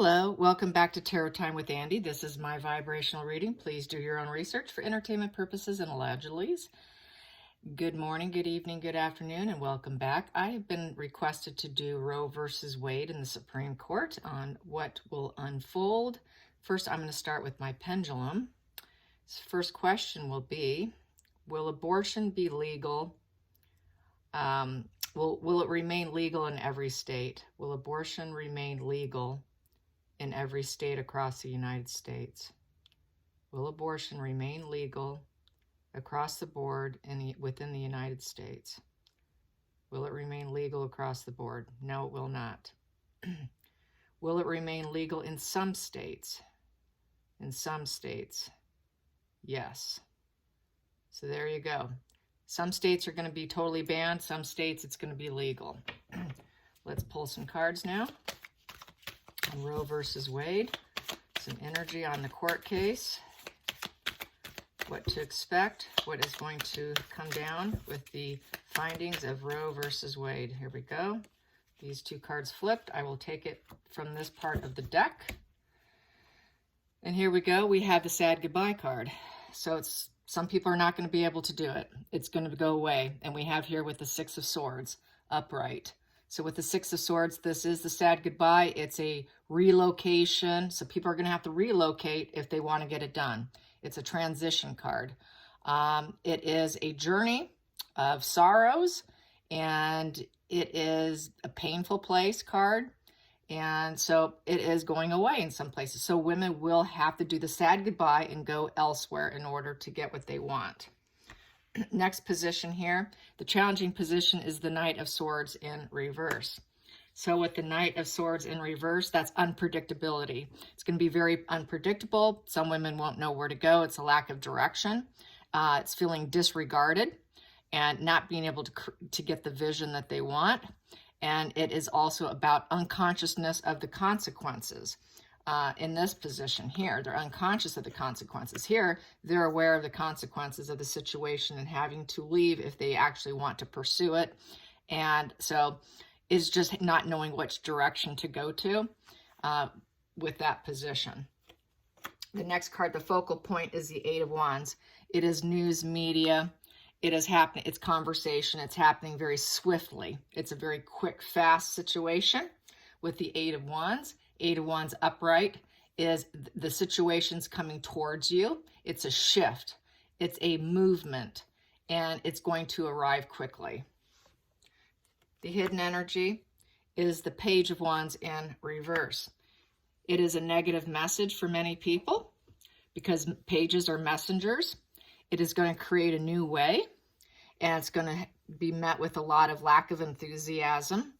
Hello, welcome back to Tarot Time with Andy. This is my vibrational reading. Please do your own research for entertainment purposes and allegedlys. Good morning, good evening, good afternoon, and welcome back. I have been requested to do Roe versus Wade in the Supreme Court on what will unfold. First, I'm going to start with my pendulum. First question will be, will abortion be legal? Will it remain legal in every state? Will abortion remain legal in every state across the United States? Will abortion remain legal across the board within the United States? Will it remain legal across the board? No, it will not. Will it remain legal in some states? In some states, yes. So there you go. Some states are going to be totally banned. Some states it's going to be legal. Let's pull some cards now. On Roe versus Wade, some energy on the court case, what to expect, what is going to come down with the findings of Roe versus Wade. Here we go. These two cards flipped. I will take it from this part of the deck. And here we go. We have the sad goodbye card. So some people are not going to be able to do it. It's going to go away. And we have here with the Six of Swords upright. So with the Six of Swords, this is the sad goodbye. It's a relocation. So people are going to have to relocate if they want to get it done. It's a transition card. It is a journey of sorrows, and it is a painful place card. And so it is going away in some places. So women will have to do the sad goodbye and go elsewhere in order to get what they want. Next position here, the challenging position is the Knight of Swords in reverse. So with the Knight of Swords in reverse, that's unpredictability. It's going to be very unpredictable. Some women won't know where to go. It's a lack of direction. It's feeling disregarded and not being able to get the vision that they want. And it is also about unconsciousness of the consequences. In this position here, they're unconscious of the consequences. Here, they're aware of the consequences of the situation and having to leave if they actually want to pursue it. And so it's just not knowing which direction to go to with that position. The next card, the focal point, is the Eight of Wands. It is news media. It is happening. It's conversation. It's happening very swiftly. It's a very quick, fast situation with the Eight of Wands. Eight of Wands upright is the situation's coming towards you. It's a shift. It's a movement, and it's going to arrive quickly. The hidden energy is the Page of Wands in reverse. It is a negative message for many people because pages are messengers. It is going to create a new way, and it's going to be met with a lot of lack of enthusiasm.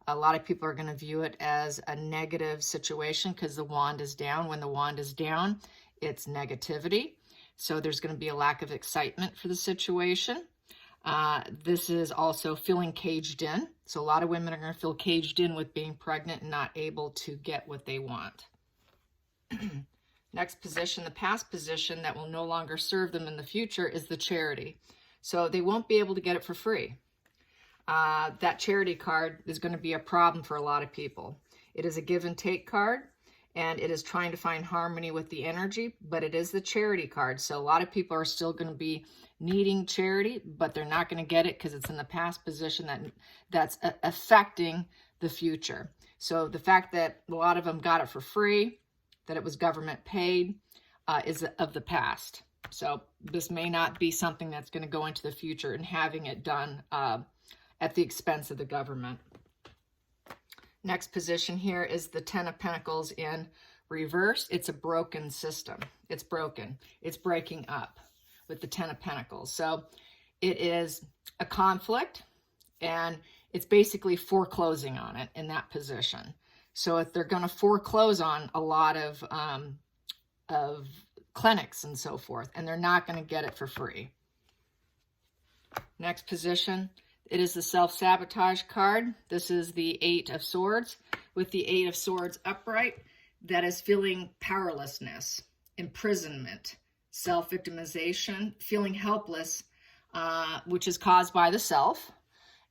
A lot of people are going to view it as a negative situation because the wand is down. When the wand is down, it's negativity. So there's going to be a lack of excitement for the situation. This is also feeling caged in. So a lot of women are going to feel caged in with being pregnant and not able to get what they want. Next position, the past position that will no longer serve them in the future, is the Charity. So they won't be able to get it for free. That Charity card is going to be a problem for a lot of people. It is a give and take card, and it is trying to find harmony with the energy, but it is the Charity card. So a lot of people are still going to be needing charity, but they're not going to get it because it's in the past position that's affecting the future. So the fact that a lot of them got it for free, that it was government paid, is of the past. So this may not be something that's going to go into the future and having it done at the expense of the government. Next position here is the Ten of Pentacles in reverse. It's a broken system. It's broken. It's breaking up with the Ten of Pentacles. So it is a conflict, and it's basically foreclosing on it in that position. So if they're going to foreclose on a lot of clinics and so forth, and they're not going to get it for free. Next position, it is the self-sabotage card. This is the Eight of Swords. With the Eight of Swords upright, that is feeling powerlessness, imprisonment, self-victimization, feeling helpless, which is caused by the self,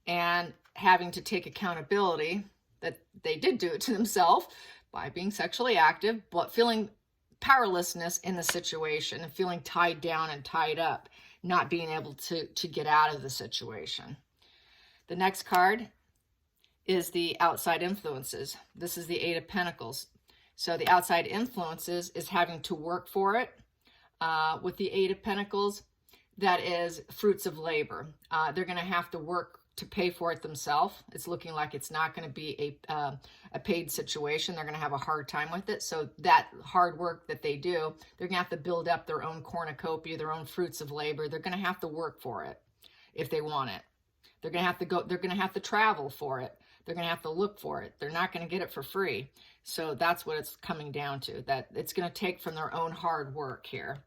and having to take accountability that they did do it to themselves by being sexually active, but feeling powerlessness in the situation and feeling tied down and tied up, not being able to get out of the situation. The next card is the outside influences. This is the Eight of Pentacles. So the outside influences is having to work for it. With the Eight of Pentacles, that is fruits of labor. They're going to have to work to pay for it themselves. It's looking like it's not going to be a paid situation. They're going to have a hard time with it. So that hard work that they do, they're going to have to build up their own cornucopia, their own fruits of labor. They're going to have to work for it if they want it. They're going to have to go, they're going to have to travel for it. They're going to have to look for it. They're not going to get it for free. So that's what it's coming down to, that it's going to take from their own hard work here,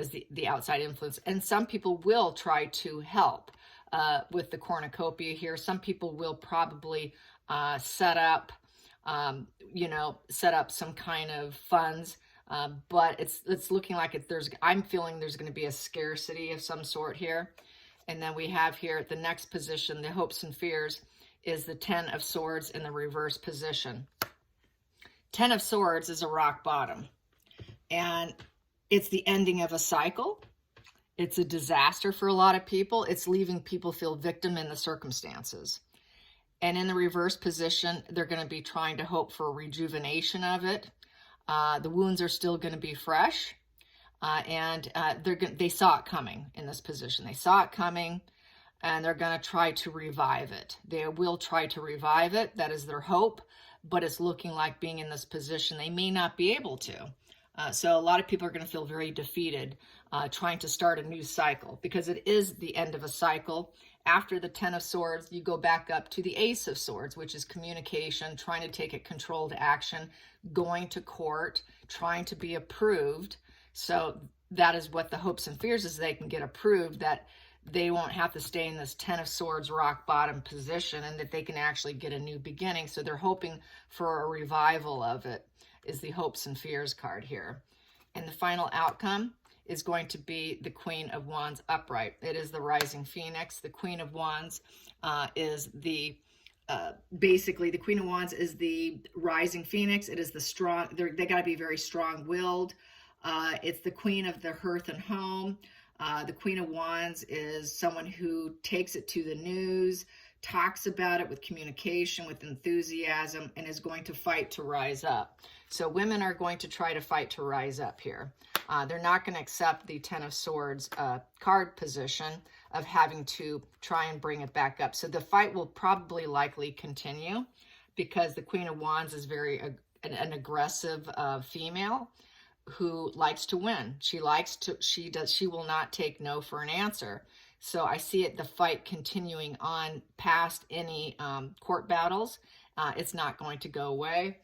is the outside influence. And some people will try to help with the cornucopia here. Some people will probably set up some kind of funds, but it's looking like I'm feeling there's going to be a scarcity of some sort here. And then we have here at the next position, the hopes and fears, is the Ten of Swords in the reverse position. Ten of Swords is a rock bottom, and it's the ending of a cycle. It's a disaster for a lot of people. It's leaving people feel victim in the circumstances. And in the reverse position, they're going to be trying to hope for a rejuvenation of it. The wounds are still going to be fresh, and they saw it coming in this position. They saw it coming, and they're going to try to revive it. They will try to revive it. That is their hope, but it's looking like being in this position, they may not be able to. So a lot of people are going to feel very defeated trying to start a new cycle, because it is the end of a cycle. After the Ten of Swords, you go back up to the Ace of Swords, which is communication, trying to take a controlled action, going to court, trying to be approved. So that is what the hopes and fears is, they can get approved, that they won't have to stay in this Ten of Swords rock bottom position, and that they can actually get a new beginning. So they're hoping for a revival of it, is the hopes and fears card here. And the final outcome is going to be the Queen of Wands upright. It is the rising phoenix. The Queen of Wands is basically the Queen of Wands is the rising phoenix. It is the strong, they got to be very strong-willed. It's the queen of the hearth and home. The Queen of Wands is someone who takes it to the news, talks about it with communication, with enthusiasm, and is going to fight to rise up. So women are going to try to fight to rise up here. They're not going to accept the Ten of Swords card position of having to try and bring it back up. So the fight will probably likely continue, because the Queen of Wands is an aggressive female who likes to win. She will not take no for an answer. So I see the fight continuing on past any court battles. It's not going to go away.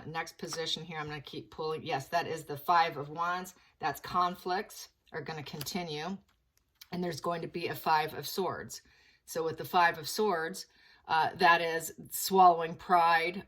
Next position here, I'm going to keep pulling. Yes, that is the Five of Wands. That's conflicts are going to continue. And there's going to be a Five of Swords. So with the Five of Swords, that is swallowing pride,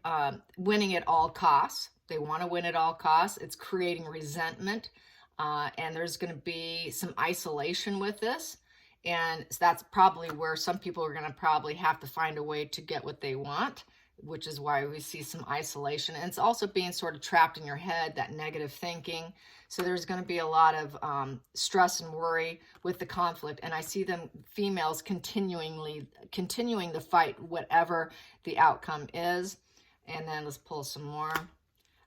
winning at all costs. They want to win at all costs. It's creating resentment. And there's going to be some isolation with this. And that's probably where some people are going to probably have to find a way to get what they want, which is why we see some isolation. And it's also being sort of trapped in your head, that negative thinking. So there's going to be a lot of stress and worry with the conflict. And I see them, females, continuing the fight, whatever the outcome is. And then let's pull some more.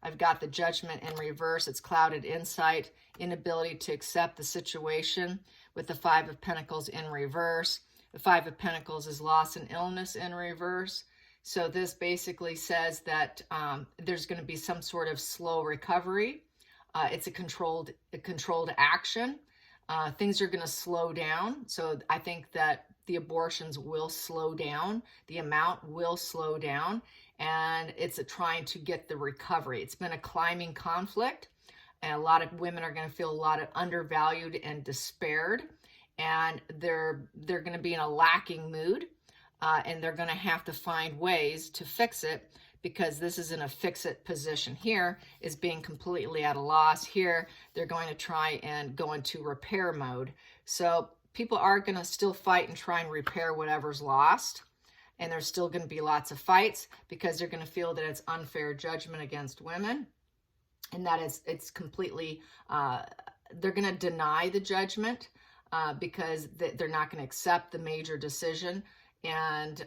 I've got the Judgment in reverse. It's clouded insight, inability to accept the situation, with the Five of Pentacles in reverse. The Five of Pentacles is loss and illness in reverse. So this basically says that there's going to be some sort of slow recovery. It's a controlled action. Things are going to slow down. So I think that the abortions will slow down. The amount will slow down. And it's trying to get the recovery. It's been a climbing conflict. And a lot of women are going to feel a lot of undervalued and despaired. And they're going to be in a lacking mood. And they're going to have to find ways to fix it, because this is in a fix-it position. Here is being completely at a loss. Here, they're going to try and go into repair mode. So people are going to still fight and try and repair whatever's lost. and there's still going to be lots of fights because they're going to feel that it's unfair judgment against women, and that it's completely, they're going to deny the judgment because they're not going to accept the major decision, and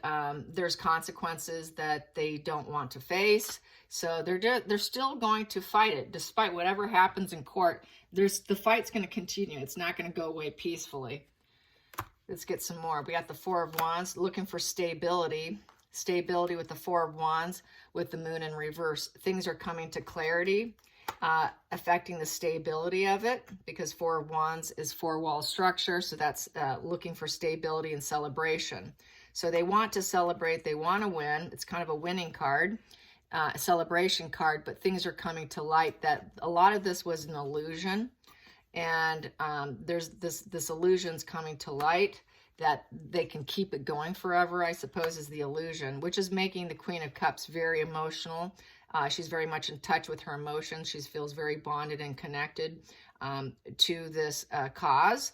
there's consequences that they don't want to face. So they're still going to fight it despite whatever happens in court. The fight's going to continue. It's not going to go away peacefully. Let's get some more. We got the Four of Wands, looking for stability. Stability with the Four of Wands, with the Moon in reverse. Things are coming to clarity, affecting the stability of it, because Four of Wands is four-wall structure, so that's looking for stability and celebration. So they want to celebrate, they want to win. It's kind of a winning card, a celebration card, but things are coming to light that a lot of this was an illusion. And there's this illusion's coming to light that they can keep it going forever, I suppose, is the illusion, which is making the Queen of Cups very emotional. She's very much in touch with her emotions. She feels very bonded and connected to this cause.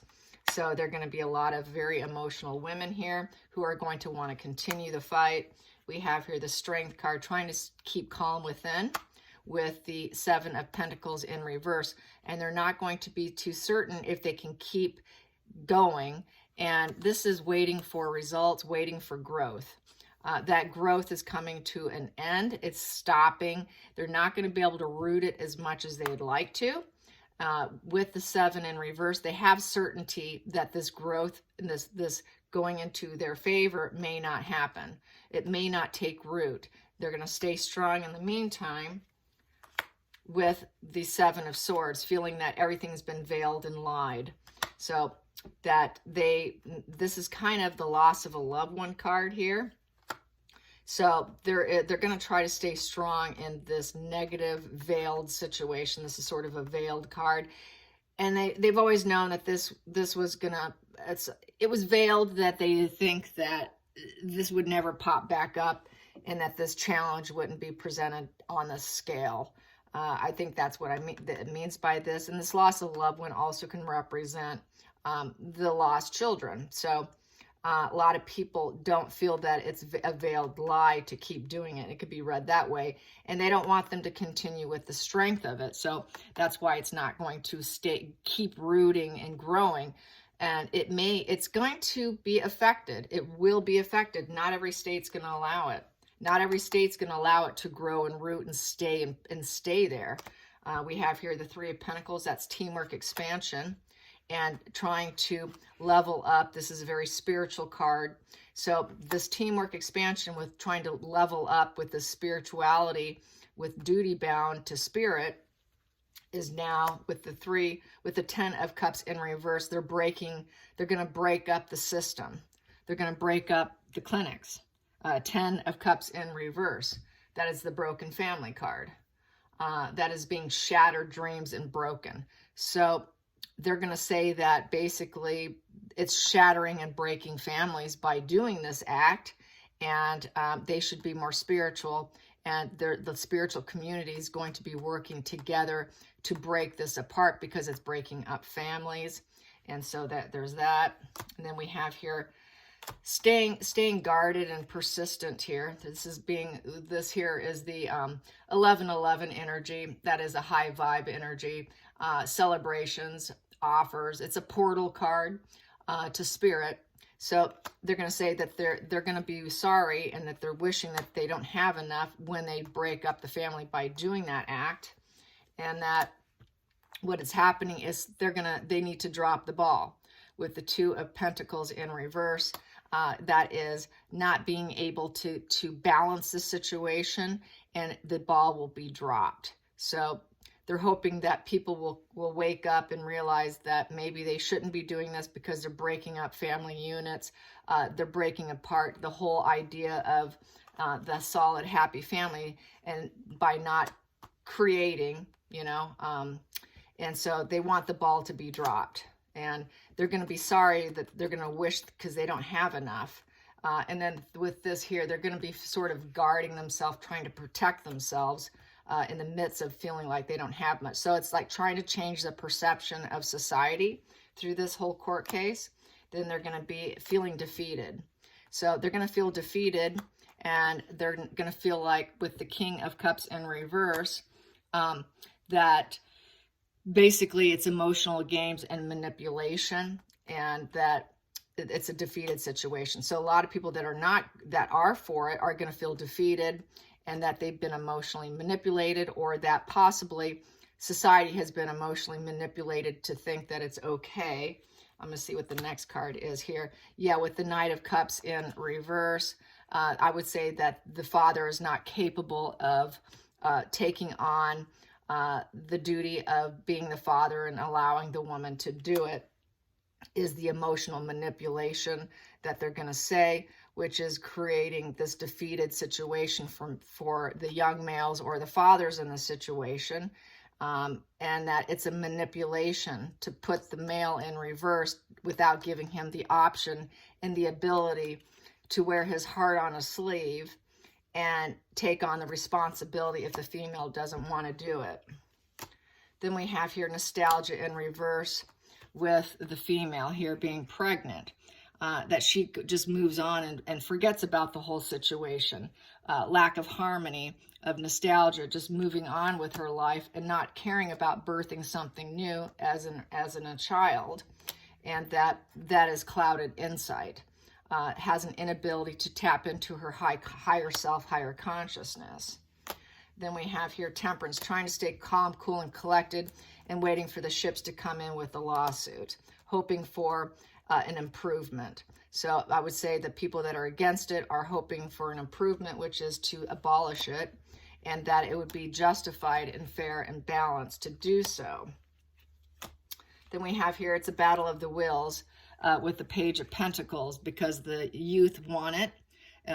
So there are going to be a lot of very emotional women here who are going to want to continue the fight. We have here the Strength card, trying to keep calm within, with the Seven of Pentacles in reverse. And they're not going to be too certain if they can keep going. And this is waiting for results, waiting for growth. That growth is coming to an end. It's stopping. They're not going to be able to root it as much as they'd like to. With the Seven in reverse, they have certainty that this growth and this going into their favor may not happen. It may not take root. They're going to stay strong in the meantime, with the Seven of Swords, feeling that everything's been veiled and lied. So that this is kind of the loss of a loved one card here. So they're going to try to stay strong in this negative veiled situation. This is sort of a veiled card. And they've always known that this was it was veiled, that they think that this would never pop back up and that this challenge wouldn't be presented on a scale. I think that's what it means by this. And this loss of a loved one also can represent the lost children. So a lot of people don't feel that it's a veiled lie to keep doing it. It could be read that way. And they don't want them to continue with the strength of it. So that's why it's not going to keep rooting and growing. And it's going to be affected. It will be affected. Not every state's going to allow it. Not every state's going to allow it to grow and root and stay there. We have here the Three of Pentacles. That's teamwork, expansion, and trying to level up. This is a very spiritual card. So this teamwork, expansion, with trying to level up with the spirituality, with duty bound to spirit, is now with the 10 of Cups in reverse. They're going to break up the system. They're going to break up the clinics. 10 of Cups in reverse. That is the broken family card. That is being shattered dreams and broken. So they're going to say that basically it's shattering and breaking families by doing this act, and they should be more spiritual, and the spiritual community is going to be working together to break this apart because it's breaking up families. And so there's that. And then we have here staying guarded and persistent here. This here is the 1111 energy. That is a high vibe energy. Celebrations, offers. It's a portal card to spirit. So they're going to say that they're going to be sorry and that they're wishing that they don't have enough when they break up the family by doing that act, and that what is happening is they need to drop the ball with the Two of Pentacles in reverse. That is not being able to balance the situation, and the ball will be dropped. So they're hoping that people will wake up and realize that maybe they shouldn't be doing this because they're breaking up family units. They're breaking apart the whole idea of the solid, happy family, and by not creating, and so they want the ball to be dropped. And they're going to be sorry that they're going to wish because they don't have enough. And then with this here, they're going to be sort of guarding themselves, trying to protect themselves in the midst of feeling like they don't have much. So it's like trying to change the perception of society through this whole court case. Then they're going to be feeling defeated. So they're going to feel defeated, and they're going to feel like with the King of Cups in reverse, that basically it's emotional games and manipulation, and that it's a defeated situation. So a lot of people that are for it are going to feel defeated, and that they've been emotionally manipulated, or that possibly society has been emotionally manipulated to think that it's okay. I'm going to see what the next card is here. Yeah, with the Knight of Cups in reverse, I would say that the father is not capable of taking on the duty of being the father and allowing the woman to do it. Is the emotional manipulation that they're going to say, which is creating this defeated situation for the young males or the fathers in the situation, and that it's a manipulation to put the male in reverse without giving him the option and the ability to wear his heart on a sleeve and take on the responsibility if the female doesn't want to do it. Then we have here nostalgia in reverse, with the female here being pregnant, that she just moves on and forgets about the whole situation. Lack of harmony, of nostalgia, just moving on with her life and not caring about birthing something new as a child, and that is clouded insight. Has an inability to tap into her higher self, higher consciousness. Then we have here temperance, trying to stay calm, cool, and collected, and waiting for the ships to come in with a lawsuit, hoping for an improvement. So I would say the people that are against it are hoping for an improvement, which is to abolish it, and that it would be justified and fair and balanced to do so. Then we have here, it's a battle of the wills with the Page of Pentacles, because the youth want it.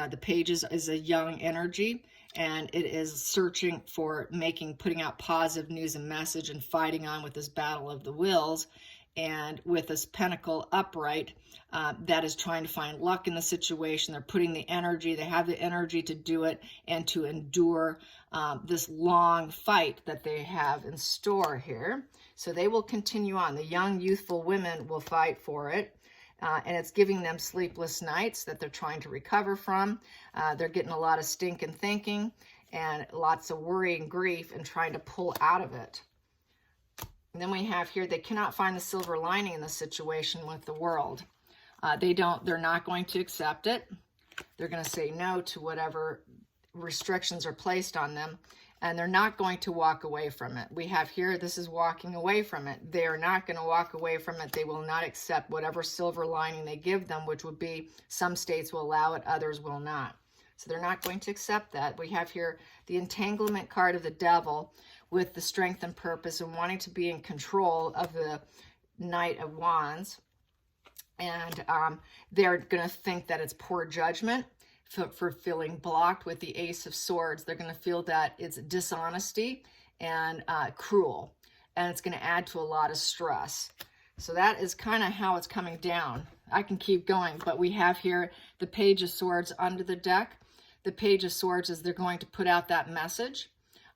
The Page is a young energy, and it is searching for putting out positive news and message and fighting on with this battle of the wills. And with this Pentacle upright, that is trying to find luck in the situation. They're putting the energy, they have the energy to do it and to endure this long fight that they have in store here. So they will continue on. The young, youthful women will fight for it. And it's giving them sleepless nights that they're trying to recover from. They're getting a lot of stinking thinking and lots of worry and grief and trying to pull out of it. And then we have here, they cannot find the silver lining in the situation with the world. They're not going to accept it. They're going to say no to whatever restrictions are placed on them, and they're not going to walk away from it. We have here, this is walking away from it. They are not going to walk away from it. They will not accept whatever silver lining they give them, which would be some states will allow it, others will not. So they're not going to accept that. We have here the entanglement card of the devil with the strength and purpose and wanting to be in control of the Knight of Wands. And they're going to think that it's poor judgment for feeling blocked with the Ace of Swords. They're going to feel that it's dishonesty and cruel, and it's going to add to a lot of stress. So that is kind of how it's coming down. I can keep going, but we have here the Page of Swords under the deck. The Page of Swords is they're going to put out that message.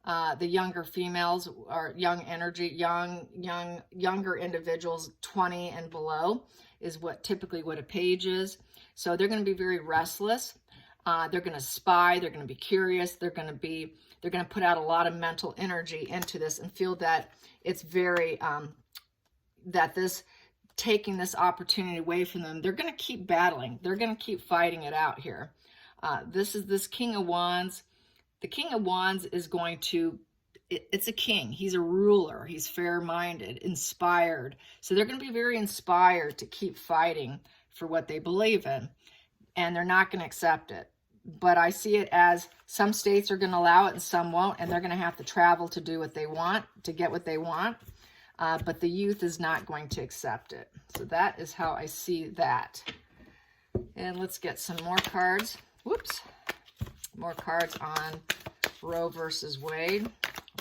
The younger females are young energy, younger individuals, 20 and below, is typically what a page is. So they're going to be very restless. They're going to spy. They're going to be curious. They're going to put out a lot of mental energy into this and feel that it's very, that this, taking this opportunity away from them, they're going to keep battling. They're going to keep fighting it out here. This King of Wands. The King of Wands is going to, it's a king. He's a ruler. He's fair-minded, inspired. So they're going to be very inspired to keep fighting for what they believe in. And they're not going to accept it. But I see it as some states are going to allow it and some won't. And they're going to have to travel to do what they want, to get what they want. But the youth is not going to accept it. So that is how I see that. And let's get some more cards. Whoops. More cards on Roe versus Wade.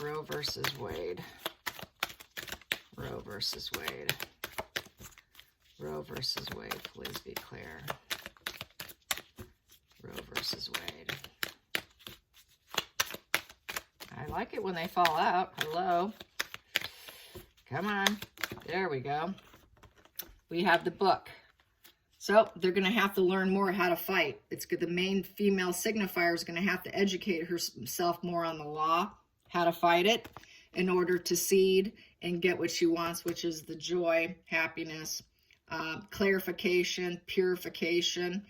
Roe versus Wade. Roe versus Wade. Roe versus Wade, please be clear. Roe versus Wade. I like it when they fall out. Hello. Come on. There we go. We have the book. So they're going to have to learn more how to fight. The main female signifier is going to have to educate herself more on the law, how to fight it, in order to seed and get what she wants, which is the joy, happiness, clarification, purification.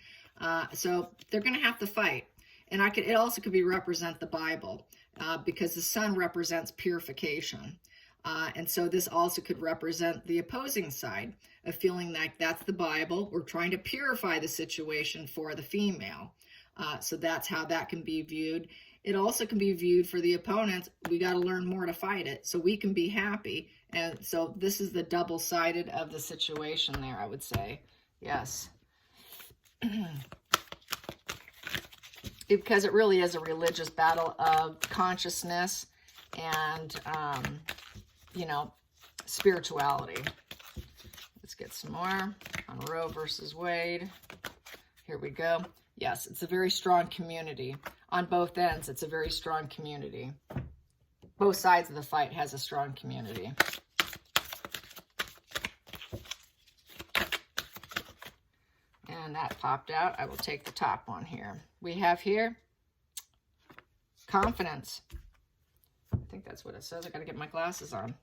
So they're going to have to fight. And it also could represent the Bible, because the sun represents purification. And so this also could represent the opposing side of feeling like that's the Bible. We're trying to purify the situation for the female. So that's how that can be viewed. It also can be viewed for the opponents. We got to learn more to fight it so we can be happy. And so this is the double-sided of the situation there, I would say. Yes. Because it really is a religious battle of consciousness and, spirituality. Let's get some more on Roe versus Wade. Here we go. Yes, it's a very strong community. On both ends, it's a very strong community. Both sides of the fight has a strong community. And that popped out. I will take the top one here. We have here confidence. I think that's what it says. I got to get my glasses on.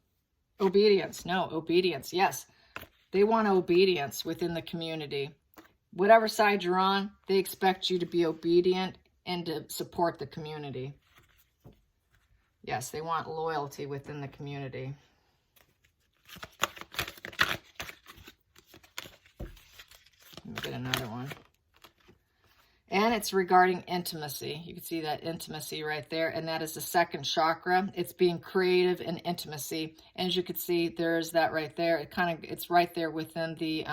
Obedience. No, obedience. Yes. They want obedience within the community. Whatever side you're on, they expect you to be obedient and to support the community. Yes, they want loyalty within the community. Let me get another one. And it's regarding intimacy. You can see that intimacy right there, and that is the second chakra. It's being creative and intimacy. And as you can see, there's that right there. It's right there within the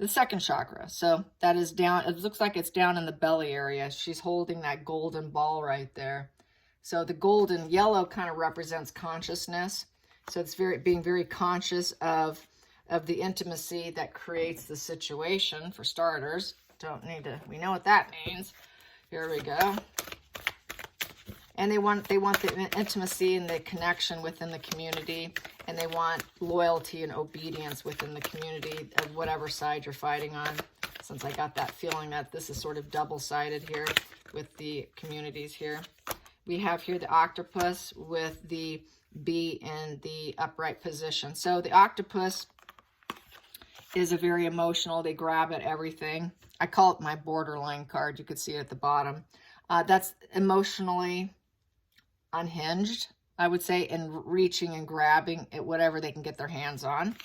second chakra. So that is down. It looks like it's down in the belly area. She's holding that golden ball right there. So the golden yellow kind of represents consciousness. So it's being very conscious of the intimacy that creates the situation, for starters. We know what that means. Here we go. And they want the intimacy and the connection within the community, and they want loyalty and obedience within the community of whatever side you're fighting on. Since I got that feeling that this is sort of double-sided here with the communities here. We have here the octopus with the bee in the upright position. So the octopus is a very emotional, they grab at everything. I call it my borderline card. You could see it at the bottom. That's emotionally unhinged, I would say, and reaching and grabbing at whatever they can get their hands on.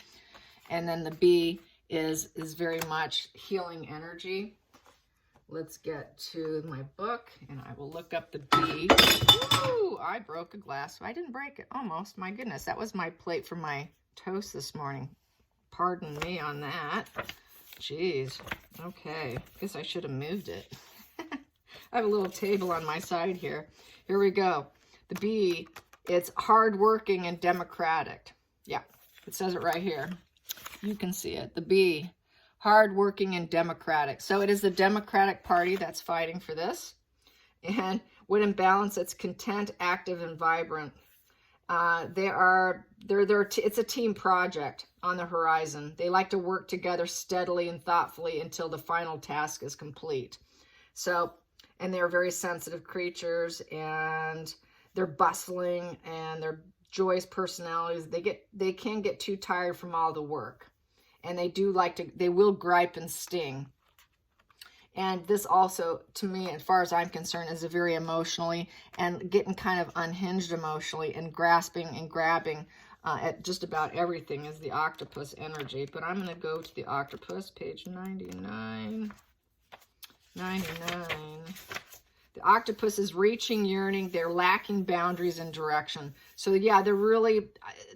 And then the bee is very much healing energy. Let's get to my book, and I will look up the bee. Ooh, I broke a glass. I didn't break it, almost. My goodness, that was my plate for my toast this morning. Pardon me on that. Jeez. Okay. Guess I should have moved it. I have a little table on my side here. Here we go. The bee, it's hardworking and democratic. Yeah, it says it right here. You can see it. The bee, hardworking and democratic. So it is the Democratic Party that's fighting for this. And when in balance, it's content, active, and vibrant. It's a team project on the horizon. They like to work together steadily and thoughtfully until the final task is complete. So, and they're very sensitive creatures, and they're bustling, and they're joyous personalities. They can get too tired from all the work, and they will gripe and sting. And this also, to me, as far as I'm concerned, is a very emotionally and getting kind of unhinged emotionally and grasping and grabbing at just about everything is the octopus energy. But I'm going to go to the octopus, page 99. 99. The octopus is reaching, yearning. They're lacking boundaries and direction. So, yeah,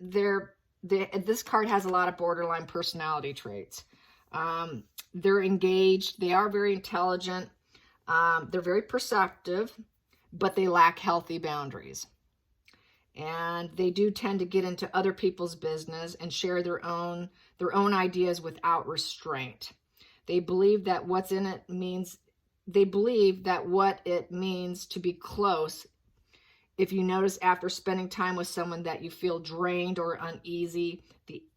this card has a lot of borderline personality traits. They're engaged. They are very intelligent. They're very perceptive, but they lack healthy boundaries. And they do tend to get into other people's business and share their own ideas without restraint. They believe that what it means to be close. If you notice after spending time with someone that you feel drained or uneasy,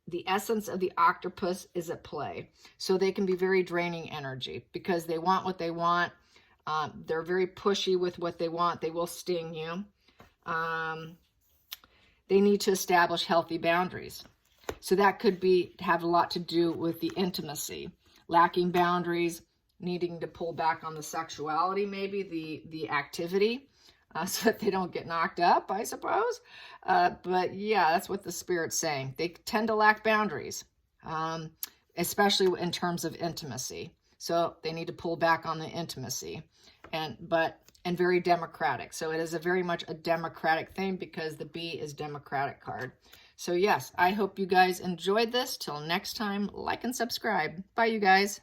the essence of the octopus is at play. So they can be very draining energy because they want what they want. They're very pushy with what they want. They will sting you. They need to establish healthy boundaries. So that could have a lot to do with the intimacy, lacking boundaries, needing to pull back on the sexuality, maybe the activity, so that they don't get knocked up, I suppose. But yeah, that's what the Spirit's saying. They tend to lack boundaries, especially in terms of intimacy. So they need to pull back on the intimacy, and very democratic. So it is very much a democratic thing because the B is Democratic card. So yes, I hope you guys enjoyed this. Till next time, like and subscribe. Bye, you guys.